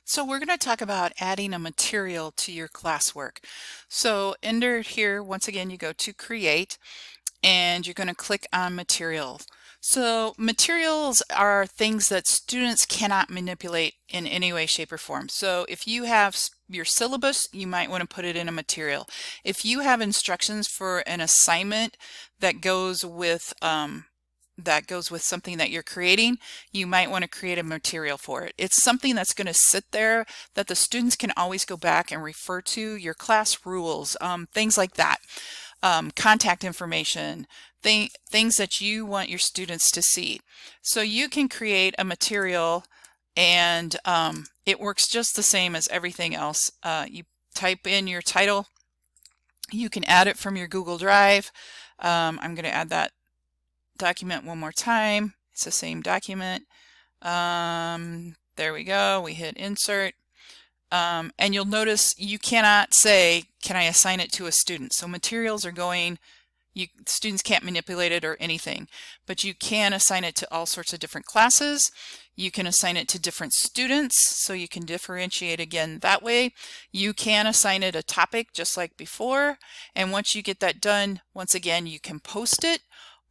So we're going to talk about adding a material to your classwork. So under here, once again, you go to Create and you're going to click on Materials. So materials are things that students cannot manipulate in any way, shape, or form. So if you have your syllabus, you might want to put it in a material. If you have instructions for an assignment that goes with something that you're creating, you might want to create a material for it. It's something that's going to sit there that the students can always go back and refer to, your class rules, things like that, contact information, things that you want your students to see. So you can create a material and it works just the same as everything else. You type in your title, you can add it from your Google Drive. I'm going to add that document one more time. It's the same document. There we go. We hit insert. And you'll notice you cannot say, can I assign it to a student? So materials are going, students can't manipulate it or anything, but you can assign it to all sorts of different classes. You can assign it to different students, so you can differentiate again that way. You can assign it a topic just like before, and once you get that done, once again, you can post it,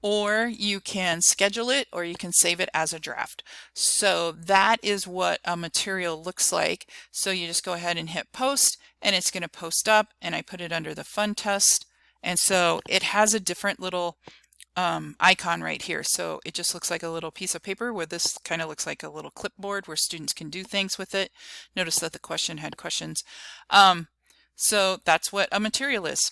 or you can schedule it, or you can save it as a draft. So that is what a material looks like. So you just go ahead and hit post, and it's going to post up, and I put it under the fun test. And so it has a different little icon right here. So it just looks like a little piece of paper, where this kind of looks like a little clipboard where students can do things with it. Notice that the question had questions. So that's what a material is.